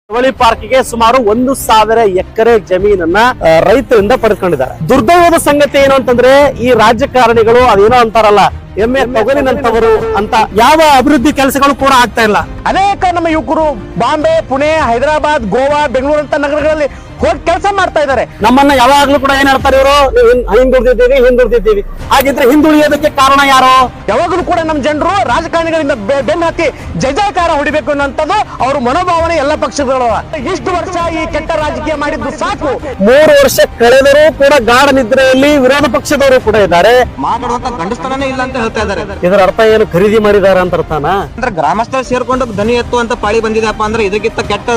ಜವಳಿ ಪಾರ್ಕ್ಗೆ ಸುಮಾರು 1,000 ಎಕರೆ ಜಮೀನನ್ನ ರೈತರಿಂದ ಪಡೆದುಕೊಂಡಿದ್ದಾರೆ. ದುರ್ದೈವದ ಸಂಗತಿ ಏನು ಅಂತಂದ್ರೆ ಈ ರಾಜಕಾರಣಿಗಳು ಅದೇನೋ ಅಂತಾರಲ್ಲ ಎಮ್ಮೆ ತೊಗಲಿನಂತವರು ಅಂತ ಯಾವ ಅಭಿವೃದ್ಧಿ ಕೆಲಸಗಳು ಕೂಡ ಆಗ್ತಾ ಇಲ್ಲ. ಅನೇಕ ನಮ್ಮ ಯುವಕರು ಬಾಂಬೆ, ಪುಣೆ, ಹೈದರಾಬಾದ್, ಗೋವಾ, ಬೆಂಗಳೂರು ಅಂತ ನಗರಗಳಲ್ಲಿ ಹೋಗಿ ಕೆಲಸ ಮಾಡ್ತಾ ಇದ್ದಾರೆ. ನಮ್ಮನ್ನ ಯಾವಾಗ್ಲೂ ಕೂಡ ಏನ್ ಹೇಳ್ತಾರೆ ಇವರು, ಹಿಂದುಳಿದಿದ್ದೀವಿ. ಹಾಗಿದ್ರೆ ಹಿಂದುಳಿಯೋದಕ್ಕೆ ಕಾರಣ ಯಾರು? ಯಾವಾಗಲೂ ಕೂಡ ನಮ್ಮ ಜನರು ರಾಜಕಾರಣಿಗಳಿಂದ ಬೆನ್ನು ಹತ್ತಿ ಜಯಕಾರ ಹೊಡಿಬೇಕು ಅನ್ನೋಂಥದ್ದು ಅವ್ರ ಮನೋಭಾವನೆ ಎಲ್ಲ ಪಕ್ಷಗಳು. ಇಷ್ಟು ವರ್ಷ ಈ ಕೆಟ್ಟ ರಾಜಕೀಯ ಮಾಡಿದ್ದು ಸಾಕು. 3 ವರ್ಷ ಕಳೆದರೂ ಕೂಡ ಗಾಢ ನಿದ್ರೆಯಲ್ಲಿ ವಿರೋಧ ಪಕ್ಷದವರು ಕೂಡ ಇದ್ದಾರೆ. ಮಾತಾಡುವಂತ ಗಂಡಸ್ತನನೇ ಇಲ್ಲ ಅಂತ ಹೇಳ್ತಾ ಇದ್ದಾರೆ. ಇದರ ಅರ್ಥ ಏನು, ಖರೀದಿ ಮಾಡಿದಾರೆ ಅಂತ ಅರ್ಥನ? ಅಂದ್ರೆ ಗ್ರಾಮಸ್ಥರು ಸೇರ್ಕೊಂಡು ಧ್ವನಿ ಎತ್ತುವಂತ ಪಾಳಿ ಬಂದಿದೆಪ್ಪ ಅಂದ್ರೆ ಇದಕ್ಕಿಂತ ಕೆಟ್ಟ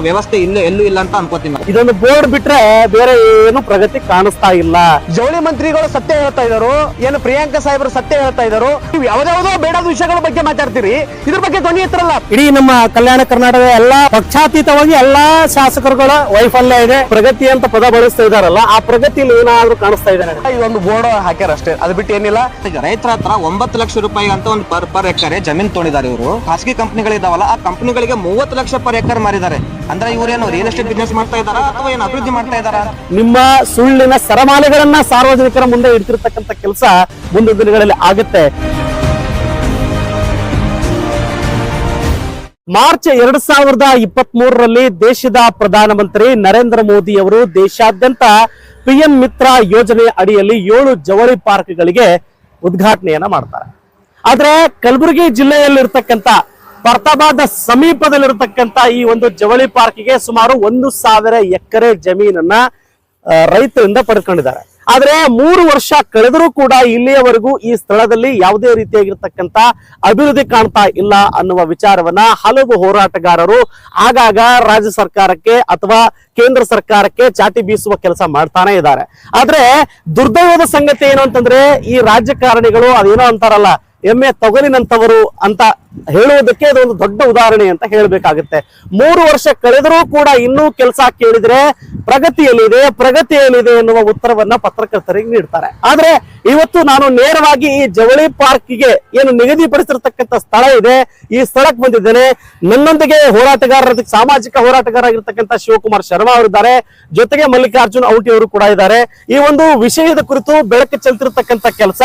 ವ್ಯವಸ್ಥೆ ಎಲ್ಲೂ ಇಲ್ಲ ಅಂತ ಅನ್ಕೋತೀನಿ. ಇದೊಂದು ಬೋರ್ಡ್ ಬಿಟ್ರೆ ಬೇರೆ ಏನು ಪ್ರಗತಿ ಕಾಣಿಸ್ತಾ ಇಲ್ಲ. ಜವಳಿ ಮಂತ್ರಿಗಳು ಸತ್ಯ ಹೇಳ್ತಾ ಇದ್ದಾರೆ, ಏನು ಪ್ರಿಯಾಂಕಾ ಸಾಹೇಬರು ಸತ್ಯ ಹೇಳ್ತಾ ಇದ್ದಾರೆ. ನೀವು ಯಾವ್ದಾವುದೋ ಬೇಡದ ವಿಷಯಗಳ ಬಗ್ಗೆ ಮಾತಾಡ್ತೀರಿ, ಇದ್ರ ಬಗ್ಗೆ ಧ್ವನಿ ಎತ್ತರಲ್ಲ. ಇಡೀ ನಮ್ಮ ಕಲ್ಯಾಣ ಕರ್ನಾಟಕದ ಎಲ್ಲಾ ಪಕ್ಷಾತೀತವಾಗಿ ಎಲ್ಲಾ ಶಾಸಕರುಗಳ ವೈಫಲ್ಯ ಇದೆ. ಪ್ರಗತಿ ಅಂತ ಪದ ಬಳಸ್ತಾ ಇದಾರಲ್ಲ, ಆ ಪ್ರಗತಿಯಲ್ಲಿ ಏನಾದ್ರೂ ಕಾಣಿಸ್ತಾ ಇದೆ? ಇದೊಂದು ಬೋರ್ಡ್ ಹಾಕ್ಯಾರ ಅಷ್ಟೇ, ಅದು ಬಿಟ್ಟು ಏನಿಲ್ಲ. ರೈತರ ಹತ್ರ 9 ಲಕ್ಷ ರೂಪಾಯಿ ಅಂತ ಒಂದು ಪರ್ ಎಕರೆ ಜಮೀನ್ ತೊಗೊಂಡಿದ್ದಾರೆ ಇವರು. ಖಾಸಗಿ ಕಂಪನಿಗಳಿದಾವಲ್ಲ, ಆ ಕಂಪನಿಗಳಿಗೆ 30 ಲಕ್ಷ ಪರ್ ಎಕರ್ ಮಾರಿದ್ದಾರೆ. ಅಂದ್ರೆ ಇವರೇನು ರಿಯಲ್ ಎಸ್ಟೇಟ್ ಬಿಸ್ನೆಸ್ ಮಾಡ್ತಾ ಇದಾರ ಅಥವಾ ಏನು ಅಭಿವೃದ್ಧಿ ಮಾಡ್ತಾ ಇದಾರ? ನಿಮ್ಮ ಸುಳ್ಳಿನ ಸರಮಾಲೆಗಳನ್ನ ಸಾರ್ವಜನಿಕರ ಮುಂದೆ ಇಡ್ತಿರ್ತಕ್ಕಂಥ ಕೆಲಸ ಮುಂದಿನ ದಿನಗಳಲ್ಲಿ ಆಗುತ್ತೆ. ಮಾರ್ಚ್ 2023ರಲ್ಲಿ ದೇಶದ ಪ್ರಧಾನಮಂತ್ರಿ ನರೇಂದ್ರ ಮೋದಿ ಅವರು ದೇಶಾದ್ಯಂತ PM ಮಿತ್ರ ಯೋಜನೆ ಅಡಿಯಲ್ಲಿ 7 ಜವಳಿ ಪಾರ್ಕ್ಗಳಿಗೆ ಉದ್ಘಾಟನೆಯನ್ನ ಮಾಡ್ತಾರೆ. ಆದ್ರೆ ಕಲಬುರಗಿ ಜಿಲ್ಲೆಯಲ್ಲಿರ್ತಕ್ಕಂಥ ಪರ್ತಾಬಾದ ಸಮೀಪದಲ್ಲಿರ್ತಕ್ಕಂಥ ಈ ಒಂದು ಜವಳಿ ಪಾರ್ಕ್ಗೆ ಸುಮಾರು 1,000 ಎಕರೆ ಜಮೀನನ್ನ ರೈತರಿಂದ ಪಡೆದುಕೊಂಡಿದ್ದಾರೆ. ಆದ್ರೆ 3 ವರ್ಷ ಕಳೆದರೂ ಕೂಡ ಇಲ್ಲಿಯವರೆಗೂ ಈ ಸ್ಥಳದಲ್ಲಿ ಯಾವುದೇ ರೀತಿಯಾಗಿರ್ತಕ್ಕಂಥ ಅಭಿವೃದ್ಧಿ ಕಾಣ್ತಾ ಇಲ್ಲ ಅನ್ನುವ ವಿಚಾರವನ್ನ ಹಲವು ಹೋರಾಟಗಾರರು ಆಗಾಗ ರಾಜ್ಯ ಸರ್ಕಾರಕ್ಕೆ ಅಥವಾ ಕೇಂದ್ರ ಸರ್ಕಾರಕ್ಕೆ ಚಾಟಿ ಬೀಸುವ ಕೆಲಸ ಮಾಡ್ತಾನೆ ಇದ್ದಾರೆ. ಆದ್ರೆ ದುರ್ದೈವದ ಸಂಗತಿ ಏನು ಅಂತಂದ್ರೆ ಈ ರಾಜಕಾರಣಿಗಳು ಅದೇನೋ ಅಂತಾರಲ್ಲ ಎಮ್ಮೆ ತೊಗಲಿನಂತವರು ಅಂತ ಹೇಳುವುದಕ್ಕೆ ಅದೊಂದು ದೊಡ್ಡ ಉದಾಹರಣೆ ಅಂತ ಹೇಳಬೇಕಾಗುತ್ತೆ. 3 ವರ್ಷ ಕಳೆದರೂ ಕೂಡ ಇನ್ನೂ ಕೆಲಸ ಕೇಳಿದ್ರೆ ಪ್ರಗತಿಯಲ್ಲಿದೆ ಎನ್ನುವ ಉತ್ತರವನ್ನ ಪತ್ರಕರ್ತರಿಗೆ ನೀಡ್ತಾರೆ. ಆದ್ರೆ ಇವತ್ತು ನಾನು ನೇರವಾಗಿ ಈ ಜವಳಿ ಪಾರ್ಕ್ಗೆ ಏನು ನಿಗದಿಪಡಿಸಿರ್ತಕ್ಕಂಥ ಸ್ಥಳ ಇದೆ, ಈ ಸ್ಥಳಕ್ಕೆ ಬಂದಿದ್ದೇನೆ. ನನ್ನೊಂದಿಗೆ ಸಾಮಾಜಿಕ ಹೋರಾಟಗಾರರಾಗಿರ್ತಕ್ಕಂಥ ಶಿವಕುಮಾರ್ ಶರ್ಮಾ ಅವರಿದ್ದಾರೆ, ಜೊತೆಗೆ ಮಲ್ಲಿಕಾರ್ಜುನ್ ಔಟಿ ಅವರು ಕೂಡ ಇದ್ದಾರೆ. ಈ ಒಂದು ವಿಷಯದ ಕುರಿತು ಬೆಳಕು ಚೆಲ್ತಿರ್ತಕ್ಕಂಥ ಕೆಲಸ,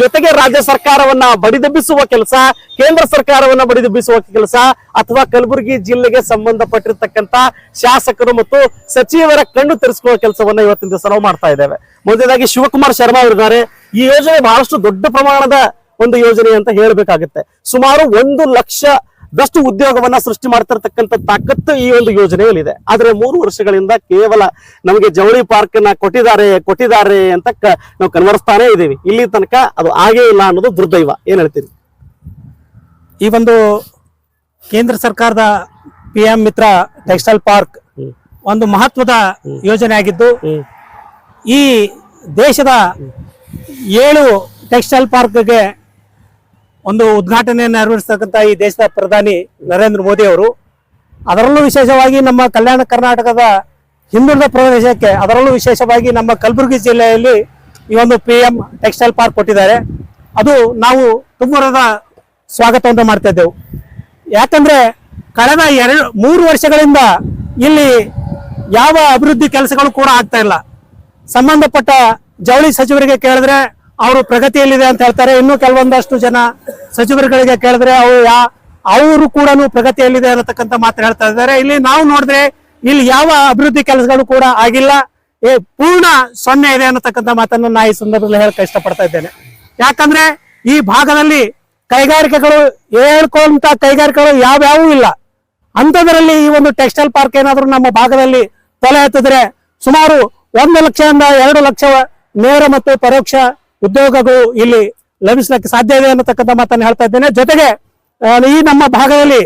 ಜೊತೆಗೆ ರಾಜ್ಯ ಸರ್ಕಾರವನ್ನ ಬಡಿದೆಬ್ಬಿಸುವ ಕೆಲಸ, ಕೇಂದ್ರ ಸರ್ಕಾರವನ್ನ ಬಡಿದೆಬ್ಬಿಸುವ ಕೆಲಸ, ಅಥವಾ ಕಲಬುರಗಿ ಜಿಲ್ಲೆಗೆ ಸಂಬಂಧಪಟ್ಟಿರ್ತಕ್ಕಂಥ ಶಾಸಕರು ಮತ್ತು ಸಚಿವರ ಕಣ್ಣು ತೆರೆಸಿಕೊಳ್ಳುವ ಕೆಲಸವನ್ನ ಇವತ್ತಿನ ದಿವಸ ನಾವು ಮಾಡ್ತಾ ಇದ್ದೇವೆ. ಮೊದಲಾಗಿ ಶಿವಕುಮಾರ್ ಶರ್ಮಾ ಅವರಿದ್ದಾರೆ. ಈ ಯೋಜನೆ ಬಹಳಷ್ಟು ದೊಡ್ಡ ಪ್ರಮಾಣದ ಒಂದು ಯೋಜನೆ ಅಂತ ಹೇಳಬೇಕಾಗುತ್ತೆ. ಸುಮಾರು 1 ಲಕ್ಷದಷ್ಟು ಉದ್ಯೋಗವನ್ನ ಸೃಷ್ಟಿ ಮಾಡ್ತಿರ್ತಕ್ಕಂಥ ತಾಕತ್ತು ಈ ಒಂದು ಯೋಜನೆಯಲ್ಲಿದೆ. ಆದ್ರೆ 3 ವರ್ಷಗಳಿಂದ ಕೇವಲ ನಮಗೆ ಜವಳಿ ಪಾರ್ಕ್ ನ ಕೊಟ್ಟಿದ್ದಾರೆ ಅಂತ ನಾವು ಕನ್ವರ್ಸ್ತಾನೆ ಇದೀವಿ. ಇಲ್ಲಿ ತನಕ ಅದು ಆಗೇ ಇಲ್ಲ ಅನ್ನೋದು ದುರ್ದೈವ. ಏನ್ ಹೇಳ್ತೀರಿ? ಈ ಒಂದು ಕೇಂದ್ರ ಸರ್ಕಾರದ PM ಮಿತ್ರ ಟೆಕ್ಸ್ಟೈಲ್ ಪಾರ್ಕ್ ಒಂದು ಮಹತ್ವದ ಯೋಜನೆ ಆಗಿದ್ದು, ಈ ದೇಶದ 7 ಟೆಕ್ಸ್ಟೈಲ್ ಪಾರ್ಕ್ಗೆ ಒಂದು ಉದ್ಘಾಟನೆಯನ್ನು ನೆರವೇರಿಸತಕ್ಕಂಥ ಈ ದೇಶದ ಪ್ರಧಾನಿ ನರೇಂದ್ರ ಮೋದಿ ಅವರು, ಅದರಲ್ಲೂ ವಿಶೇಷವಾಗಿ ನಮ್ಮ ಕಲ್ಯಾಣ ಕರ್ನಾಟಕದ ಹಿಂದುಳಿದ ಪ್ರದೇಶಕ್ಕೆ, ಅದರಲ್ಲೂ ವಿಶೇಷವಾಗಿ ನಮ್ಮ ಕಲಬುರಗಿ ಜಿಲ್ಲೆಯಲ್ಲಿ ಈ ಒಂದು PM ಟೆಕ್ಸ್ಟೈಲ್ ಪಾರ್ಕ್ ಕೊಟ್ಟಿದ್ದಾರೆ. ಅದು ನಾವು ತುಂಬರದ ಸ್ವಾಗತವನ್ನು ಮಾಡ್ತಾ ಇದ್ದೆವು. ಯಾಕಂದ್ರೆ ಕಳೆದ 3 ವರ್ಷಗಳಿಂದ ಇಲ್ಲಿ ಯಾವ ಅಭಿವೃದ್ಧಿ ಕೆಲಸಗಳು ಕೂಡ ಆಗ್ತಾ ಇಲ್ಲ. ಸಂಬಂಧಪಟ್ಟ ಜವಳಿ ಸಚಿವರಿಗೆ ಕೇಳಿದ್ರೆ ಅವರು ಪ್ರಗತಿಯಲ್ಲಿದೆ ಅಂತ ಹೇಳ್ತಾರೆ. ಇನ್ನು ಕೆಲವೊಂದಷ್ಟು ಜನ ಸಚಿವರುಗಳಿಗೆ ಕೇಳಿದ್ರೆ ಅವರು ಕೂಡ ಪ್ರಗತಿಯಲ್ಲಿದೆ ಅನ್ನತಕ್ಕಂಥ ಮಾತು ಹೇಳ್ತಾ ಇದ್ದಾರೆ. ಇಲ್ಲಿ ನಾವು ನೋಡಿದ್ರೆ ಇಲ್ಲಿ ಯಾವ ಅಭಿವೃದ್ಧಿ ಕೆಲಸಗಳು ಕೂಡ ಆಗಿಲ್ಲ, ಪೂರ್ಣ 0 ಇದೆ ಅನ್ನತಕ್ಕಂಥ ಮಾತನ್ನು ನಾ ಈ ಸಂದರ್ಭದಲ್ಲಿ ಹೇಳಕ್ ಇಷ್ಟಪಡ್ತಾ ಇದ್ದೇನೆ. ಯಾಕಂದ್ರೆ ಈ ಭಾಗದಲ್ಲಿ ಕೈಗಾರಿಕೆಗಳು ಹೇಳ್ಕೊಂತ ಕೈಗಾರಿಕೆಗಳು ಯಾವ್ಯಾವೂ ಇಲ್ಲ. ಅಂಥದ್ರಲ್ಲಿ ಈ ಒಂದು ಟೆಕ್ಸ್ಟೈಲ್ ಪಾರ್ಕ್ ಏನಾದ್ರು ನಮ್ಮ ಭಾಗದಲ್ಲಿ ತಲೆ ಎತ್ತಿದ್ರೆ ಸುಮಾರು 1 ಲಕ್ಷದಿಂದ 2 ಲಕ್ಷ ನೇರ ಮತ್ತು ಪರೋಕ್ಷ ಉದ್ಯೋಗಗಳು ಇಲ್ಲಿ ಲಭಿಸಲಿಕ್ಕೆ ಸಾಧ್ಯ ಇದೆ ಅನ್ನತಕ್ಕಂಥ ಮಾತನ್ನು ಹೇಳ್ತಾ ಇದ್ದೇನೆ. ಜೊತೆಗೆ ಈ ನಮ್ಮ ಭಾಗದಲ್ಲಿ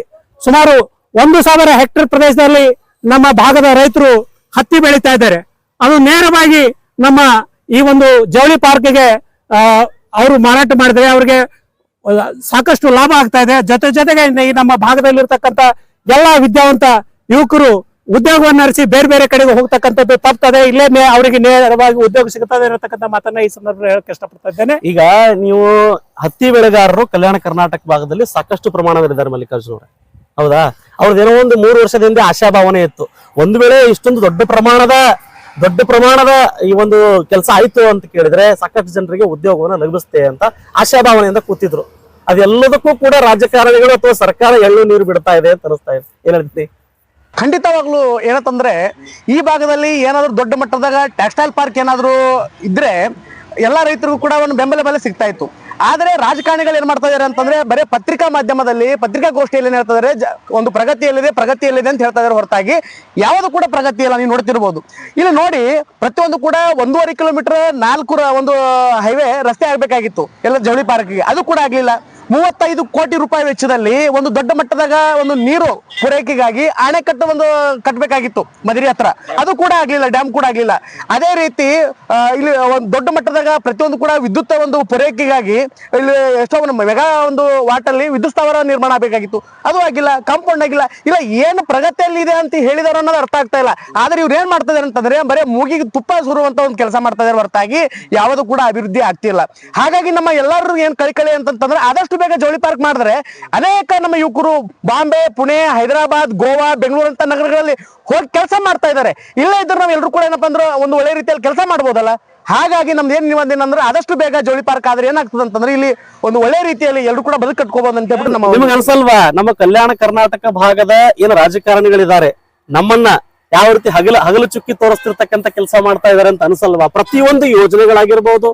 ಸುಮಾರು 1,000 ಹೆಕ್ಟೇರ್ ಪ್ರದೇಶದಲ್ಲಿ ನಮ್ಮ ಭಾಗದ ರೈತರು ಹತ್ತಿ ಬೆಳೀತಾ ಇದ್ದಾರೆ. ಅದು ನೇರವಾಗಿ ನಮ್ಮ ಈ ಒಂದು ಜವಳಿ ಪಾರ್ಕ್ಗೆ ಅವರು ಮಾರಾಟ ಮಾಡಿದ್ರೆ ಅವರಿಗೆ ಸಾಕಷ್ಟು ಲಾಭ ಆಗ್ತಾ ಇದೆ. ಜೊತೆಗೆ ಈ ನಮ್ಮ ಭಾಗದಲ್ಲಿರ್ತಕ್ಕಂಥ ಎಲ್ಲಾ ವಿದ್ಯಾವಂತ ಯುವಕರು ಉದ್ಯೋಗವನ್ನು ಅರಿಸಿ ಬೇರೆ ಬೇರೆ ಕಡೆಗೆ ಹೋಗ್ತಕ್ಕಂಥದ್ದು ತಪ್ತದೆ. ಇಲ್ಲೇ ಅವರಿಗೆ ನೇರವಾಗಿ ಉದ್ಯೋಗ ಸಿಗುತ್ತದೆ ಅನ್ನತಕ್ಕಂಥ ಮಾತನ್ನ ಈ ಸಂದರ್ಭದಲ್ಲಿ ಹೇಳಕ್ ಇಷ್ಟಪಡ್ತಾ ಇದ್ದೇನೆ. ಈಗ ನೀವು ಹತ್ತಿ ಬೆಳೆಗಾರರು ಕಲ್ಯಾಣ ಕರ್ನಾಟಕ ಭಾಗದಲ್ಲಿ ಸಾಕಷ್ಟು ಪ್ರಮಾಣದಲ್ಲಿದ್ದಾರೆ ಮಲ್ಲಿಕಾರ್ಜುನ ಅವರೇ. ಹೌದಾ? ಅವ್ರದ್ದೇನೋ ಒಂದು 3 ವರ್ಷದ ಹಿಂದೆ ಆಶಾಭಾವನೆ ಇತ್ತು, ಒಂದು ವೇಳೆ ಇಷ್ಟೊಂದು ದೊಡ್ಡ ಪ್ರಮಾಣದ ಈ ಒಂದು ಕೆಲಸ ಆಯ್ತು ಅಂತ ಕೇಳಿದ್ರೆ ಸಾಕಷ್ಟು ಜನರಿಗೆ ಉದ್ಯೋಗವನ್ನು ಲಭಿಸುತ್ತೆ ಅಂತ ಆಶಾಭಾವನೆಯಿಂದ ಕೂತಿದ್ರು. ಅದೆಲ್ಲದಕ್ಕೂ ಕೂಡ ರಾಜಕಾರಣಿಗಳು ಅಥವಾ ಸರ್ಕಾರ ಎಳ್ಳು ನೀರು ಬಿಡ್ತಾ ಇದೆ ಅಂತ ಅನಿಸ್ತಾ ಇದೆ. ಏನ್ ಹೇಳ್ತೀವಿ? ಖಂಡಿತವಾಗ್ಲೂ ಏನಂತಂದ್ರೆ ಈ ಭಾಗದಲ್ಲಿ ಏನಾದ್ರು ದೊಡ್ಡ ಮಟ್ಟದಾಗ ಟೆಕ್ಸ್ಟೈಲ್ ಪಾರ್ಕ್ ಏನಾದ್ರು ಇದ್ರೆ ಎಲ್ಲಾ ರೈತರಿಗೂ ಕೂಡ ಒಂದು ಬೆಲೆ ಸಿಗ್ತಾ ಇತ್ತು. ಆದ್ರೆ ರಾಜಕಾರಣಿಗಳು ಏನ್ ಮಾಡ್ತಾ ಇದಾರೆ ಅಂತಂದ್ರೆ ಬರೀ ಪತ್ರಿಕಾ ಮಾಧ್ಯಮದಲ್ಲಿ ಪತ್ರಿಕಾಗೋಷ್ಠಿಯಲ್ಲಿ ಏನ್ ಹೇಳ್ತಾ ಇದಾರೆ, ಒಂದು ಪ್ರಗತಿಯಲ್ಲಿದೆ ಅಂತ ಹೇಳ್ತಾ ಇದಾರೆ ಹೊರತಾಗಿ ಯಾವುದು ಕೂಡ ಪ್ರಗತಿ ಇಲ್ಲ. ನೀವು ನೋಡ್ತಿರ್ಬೋದು ಇಲ್ಲಿ ನೋಡಿ, ಪ್ರತಿಯೊಂದು ಕೂಡ 1.5 ಕಿಲೋಮೀಟರ್ 4 ಒಂದು ಹೈವೇ ರಸ್ತೆ ಆಗ್ಬೇಕಾಗಿತ್ತು ಎಲ್ಲ ಜವಳಿ ಪಾರ್ಕ್ಗೆ, ಅದು ಕೂಡ ಆಗ್ಲಿಲ್ಲ. 35 ಕೋಟಿ ರೂಪಾಯಿ ವೆಚ್ಚದಲ್ಲಿ ಒಂದು ದೊಡ್ಡ ಮಟ್ಟದಾಗ ಒಂದು ನೀರು ಪೂರೈಕೆಗಾಗಿ ಅಣೆಕಟ್ಟು ಒಂದು ಕಟ್ಟಬೇಕಾಗಿತ್ತು ಮದಿರಿ ಹತ್ರ, ಅದು ಕೂಡ ಆಗ್ಲಿಲ್ಲ, ಡ್ಯಾಮ್ ಕೂಡ ಆಗ್ಲಿಲ್ಲ. ಅದೇ ರೀತಿ ಇಲ್ಲಿ ಒಂದು ದೊಡ್ಡ ಮಟ್ಟದಾಗ ಪ್ರತಿಯೊಂದು ಕೂಡ ವಿದ್ಯುತ್ ಒಂದು ಪೂರೈಕೆಗಾಗಿ ಇಲ್ಲಿ ಎಷ್ಟೋ ಒಂದು ಮೆಗಾ ಒಂದು ವಾಟಲ್ಲಿ ವಿದ್ಯುತ್ ಸ್ಥಾವರ ನಿರ್ಮಾಣ ಆಗಬೇಕಾಗಿತ್ತು, ಅದು ಆಗಿಲ್ಲ. ಕಾಂಪೌಂಡ್ ಆಗಿಲ್ಲ. ಇಲ್ಲ ಏನು ಪ್ರಗತಿಯಲ್ಲಿ ಇದೆ ಅಂತ ಹೇಳಿದಾರೆ ಅನ್ನೋದು ಅರ್ಥ ಆಗ್ತಾ ಇಲ್ಲ. ಆದ್ರೆ ಇವ್ರು ಏನ್ ಮಾಡ್ತಾ ಇದಾರೆ ಅಂತಂದ್ರೆ ಬರೀ ಮೂಗಿಗೆ ತುಪ್ಪ ಸುರುವಂತ ಒಂದು ಕೆಲಸ ಮಾಡ್ತಾ ಇದಾರೆ ಹೊರತಾಗಿ ಯಾವುದು ಕೂಡ ಅಭಿವೃದ್ಧಿ ಆಗ್ತಿಲ್ಲ. ಹಾಗಾಗಿ ನಮ್ಮ ಎಲ್ಲರೂ ಏನ್ ಕಳಿಕಳಿ ಅಂತಂದ್ರೆ ಆದಷ್ಟು ಬೇಗ ಜವಳಿ ಪಾರ್ಕ್ ಮಾಡಿದ್ರೆ ಅನೇಕ ನಮ್ಮ ಯುವಕರು ಬಾಂಬೆ, ಪುಣೆ, ಹೈದರಾಬಾದ್, ಗೋವಾ, ಬೆಂಗಳೂರು ಅಂತ ನಗರಗಳಲ್ಲಿ ಹೋಗಿ ಕೆಲಸ ಮಾಡ್ತಾ ಇದ್ದಾರೆ. ಇಲ್ಲ ಇದ್ರೆ ನಾವು ಎಲ್ರು ಕೂಡ ಏನಪ್ಪಾ ಅಂದ್ರೆ ಒಂದು ಒಳ್ಳೆ ರೀತಿಯಲ್ಲಿ ಕೆಲಸ ಮಾಡ್ಬೋದಲ್ಲ. ಹಾಗಾಗಿ ನಮ್ದು ಏನ್ ನಿವೇದನೆ ಆದಷ್ಟು ಬೇಗ ಜವಳಿ ಪಾರ್ಕ್ ಆದ್ರೆ ಏನಾಗ್ತದೆ ಅಂತಂದ್ರೆ ಇಲ್ಲಿ ಒಂದು ಒಳ್ಳೆ ರೀತಿಯಲ್ಲಿ ಎಲ್ರು ಕೂಡ ಬದುಕು ಕಟ್ಕೋಬಹುದು ಅಂತ ಹೇಳ್ಬಿಟ್ಟು ನಮ್ಮ ನಿಮ್ಗೆ ಅನ್ಸಲ್ವಾ? ನಮ್ಮ ಕಲ್ಯಾಣ ಕರ್ನಾಟಕ ಭಾಗದ ಏನು ರಾಜಕಾರಣಿಗಳಿದ್ದಾರೆ ನಮ್ಮನ್ನ ಯಾವ ರೀತಿ ಹಗಲು ಚುಕ್ಕಿ ತೋರಿಸ್ತಿರ್ತಕ್ಕಂಥ ಕೆಲಸ ಮಾಡ್ತಾ ಇದಾರೆ ಅಂತ ಅನ್ಸಲ್ವಾ? ಪ್ರತಿಯೊಂದು ಯೋಜನೆಗಳಾಗಿರ್ಬೋದು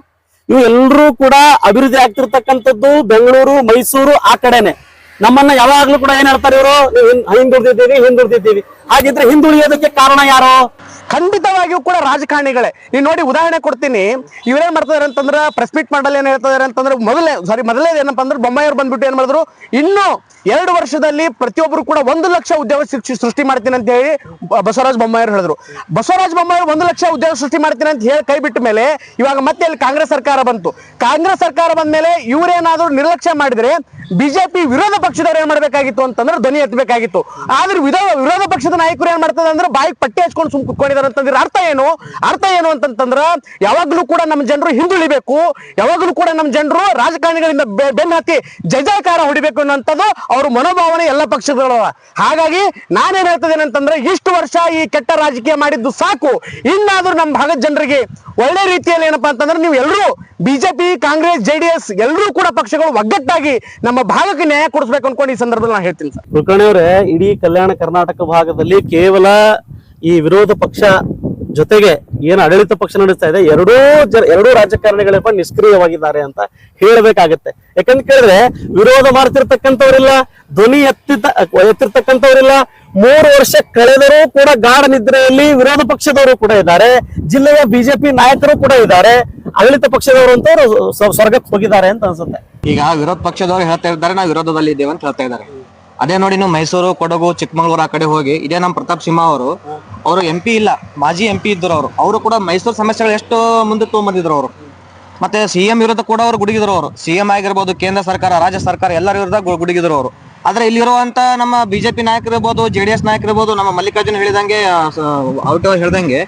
ಇವು ಎಲ್ಲರೂ ಕೂಡ ಅಭಿವೃದ್ಧಿ ಆಗ್ತಿರ್ತಕ್ಕಂಥದ್ದು ಬೆಂಗಳೂರು, ಮೈಸೂರು ಆ ಕಡೆನೆ. ನಮ್ಮನ್ನ ಯಾವಾಗ್ಲೂ ಕೂಡ ಏನ್ ಹೇಳ್ತಾರೆ ಇವರು, ಹಿಂದುಳಿದಿದ್ದೀವಿ. ಹಾಗಿದ್ರೆ ಹಿಂದುಳಿಯೋದಕ್ಕೆ ಕಾರಣ ಯಾರು? ಖಂಡಿತವಾಗಿಯೂ ಕೂಡ ರಾಜಕಾರಣಿಗಳೇ. ನೀವು ನೋಡಿ, ಉದಾಹರಣೆ ಕೊಡ್ತೀನಿ. ಇವ್ರೇನ್ ಮಾಡ್ತಾರೆ ಅಂತಂದ್ರೆ ಪ್ರೆಸ್ ಮೀಟ್ ಮಾಡಲ್ ಏನ್ ಹೇಳ್ತಾರೆ ಅಂತಂದ್ರೆ ಮೊದಲೇ ಏನಪ್ಪಾ ಅಂದ್ರೆ ಬೊಮ್ಮಾಯಿಯವ್ರು ಬಂದ್ಬಿಟ್ಟು ಏನ್ ಮಾಡಿದ್ರು, ಇನ್ನು 2 ವರ್ಷದಲ್ಲಿ ಪ್ರತಿಯೊಬ್ಬರು ಕೂಡ 1 ಲಕ್ಷ ಉದ್ಯೋಗ ಸೃಷ್ಟಿ ಮಾಡ್ತೀನಿ ಅಂತ ಹೇಳಿ ಬಸವರಾಜ ಬೊಮ್ಮಾಯಿಯವ್ರು ಹೇಳಿದ್ರು. ಬಸವರಾಜ ಬೊಮ್ಮಾಯಿ 1 ಲಕ್ಷ ಉದ್ಯೋಗ ಸೃಷ್ಟಿ ಮಾಡ್ತೀನಿ ಅಂತ ಹೇಳಿ ಕೈ ಬಿಟ್ಟ ಮೇಲೆ ಇವಾಗ ಮತ್ತೆ ಇಲ್ಲಿ ಕಾಂಗ್ರೆಸ್ ಸರ್ಕಾರ ಬಂತು. ಕಾಂಗ್ರೆಸ್ ಸರ್ಕಾರ ಬಂದ ಮೇಲೆ ಇವ್ರೇನಾದ್ರು ನಿರ್ಲಕ್ಷ್ಯ ಮಾಡಿದ್ರೆ ಬಿಜೆಪಿ ವಿರೋಧ ಪಕ್ಷದವ್ರು ಏನ್ ಮಾಡ್ಬೇಕಾಗಿತ್ತು ಅಂತಂದ್ರೆ ಧ್ವನಿ ಎತ್ತಬೇಕಾಗಿತ್ತು. ಆದ್ರೆ ವಿರೋಧ ಪಕ್ಷದ ನಾಯಕರು ಏನ್ ಮಾಡ್ತಾರೆ ಅಂದ್ರೆ ಬಾಯಿಗೆ ಪಟ್ಟಿ ಹಚ್ಕೊಂಡು ಸುಮ್ ಕುತ್ಕೊಂಡಿದ್ದಾರೆ ಅಂತಂದ್ರೆ ಅರ್ಥ ಏನು ಅಂತಂದ್ರ ಯಾವಾಗ್ಲೂ ಕೂಡ ನಮ್ಮ ಜನರು ಹಿಂದುಳಿಬೇಕು, ಯಾವಾಗ್ಲೂ ಕೂಡ ನಮ್ಮ ಜನರು ರಾಜಕಾರಣಿಗಳಿಂದ ಬೆನ್ನು ಹತ್ತಿ ಜಯಕಾರ ಹೊಡಿಬೇಕು ಅನ್ನೋಂಥದ್ದು ಅವ್ರ ಮನೋಭಾವನೆ ಎಲ್ಲ ಪಕ್ಷಗಳು. ಹಾಗಾಗಿ ನಾನೇನ್ ಹೇಳ್ತಿದ್ದೇನೆ ಅಂತಂದ್ರೆ ಇಷ್ಟು ವರ್ಷ ಈ ಕೆಟ್ಟ ರಾಜಕೀಯ ಮಾಡಿದ್ದು ಸಾಕು. ಇನ್ನಾದ್ರೂ ನಮ್ಮ ಭಾಗದ ಜನರಿಗೆ ಒಳ್ಳೆ ರೀತಿಯಲ್ಲಿ ಏನಪ್ಪಾ ಅಂತಂದ್ರೆ ನೀವು ಎಲ್ಲರೂ ಬಿಜೆಪಿ, ಕಾಂಗ್ರೆಸ್, JDS ಎಲ್ಲರೂ ಕೂಡ ಪಕ್ಷಗಳು ಒಗ್ಗಟ್ಟಾಗಿ ನಮ್ಮ ಭಾಗಕ್ಕೆ ನ್ಯಾಯ ಕೊಡಿಸ್ಬೇಕು ಅನ್ಕೊಂಡು ಈ ಸಂದರ್ಭದಲ್ಲಿ ನಾನು ಹೇಳ್ತೀನಿ ಸರ್. ಕುಲಕರ್ಣಿ ಅವರೇ, ಇಡೀ ಕಲ್ಯಾಣ ಕರ್ನಾಟಕ ಭಾಗದಲ್ಲಿ ಕೇವಲ ಈ ವಿರೋಧ ಪಕ್ಷ ಜೊತೆಗೆ ಏನು ಆಡಳಿತ ಪಕ್ಷ ನಡೆಸ್ತಾ ಇದೆ ಎರಡೂ ರಾಜಕಾರಣಿಗಳಪ್ಪ ನಿಷ್ಕ್ರಿಯವಾಗಿದ್ದಾರೆ ಅಂತ ಹೇಳಬೇಕಾಗತ್ತೆ. ಯಾಕಂತ ಕೇಳಿದ್ರೆ ವಿರೋಧ ಮಾಡ್ತಿರ್ತಕ್ಕಂಥವ್ರಿಲ್ಲ, ಧ್ವನಿ ಎತ್ತಿರ್ತಕ್ಕಂಥವ್ರಿಲ್ಲ. 3 ವರ್ಷ ಕಳೆದರೂ ಕೂಡ ಗಾಢ ನಿದ್ರೆಯಲ್ಲಿ ವಿರೋಧ ಪಕ್ಷದವರು ಕೂಡ ಇದ್ದಾರೆ, ಜಿಲ್ಲೆಯ ಬಿಜೆಪಿ ನಾಯಕರು ಕೂಡ ಇದ್ದಾರೆ, ಆಡಳಿತ ಪಕ್ಷದವರು ಅಂತವ್ರು ಸ್ವರ್ಗಕ್ಕೆ ಹೋಗಿದ್ದಾರೆ ಅಂತ ಅನ್ಸುತ್ತೆ. ಈಗ ವಿರೋಧ ಪಕ್ಷದವರು ಹೇಳ್ತಾ ಇದ್ದಾರೆ ನಾವು ವಿರೋಧದಲ್ಲಿ ಇದ್ದೇವೆ ಅಂತ ಹೇಳ್ತಾ ಇದ್ದಾರೆ. ಅದೇ ನೋಡಿ ನೀವು ಮೈಸೂರು, ಕೊಡಗು, ಚಿಕ್ಕಮಗಳೂರು ಆ ಕಡೆ ಹೋಗಿ, ಇದೇ ನಮ್ಮ ಪ್ರತಾಪ್ ಸಿಂಹ ಅವರು MP ಇಲ್ಲ, ಮಾಜಿ MP ಇದ್ರು. ಅವರು ಕೂಡ ಮೈಸೂರು ಸಮಸ್ಯೆಗಳು ಎಷ್ಟು ಮುಂದೆ ತಗೊಂಡ್ಬಂದಿದ್ರು ಅವರು. ಮತ್ತೆ CM ವಿರುದ್ಧ ಕೂಡ ಅವರು ಗುಡುಗಿದ್ರು. ಅವರು CM ಆಗಿರ್ಬೋದು, ಕೇಂದ್ರ ಸರ್ಕಾರ, ರಾಜ್ಯ ಸರ್ಕಾರ ಎಲ್ಲರ ವಿರುದ್ಧ ಗುಡುಗಿದ್ರು ಅವರು. ಆದ್ರೆ ಇಲ್ಲಿರುವಂತ ನಮ್ಮ ಬಿಜೆಪಿ ನಾಯಕರಿರ್ಬೋದು, JDS ನಾಯಕರಿರ್ಬೋದು, ನಮ್ಮ ಮಲ್ಲಿಕಾರ್ಜುನ್ ಹೇಳಿದಂಗೆ ಹೇಳ್ದಂಗೆ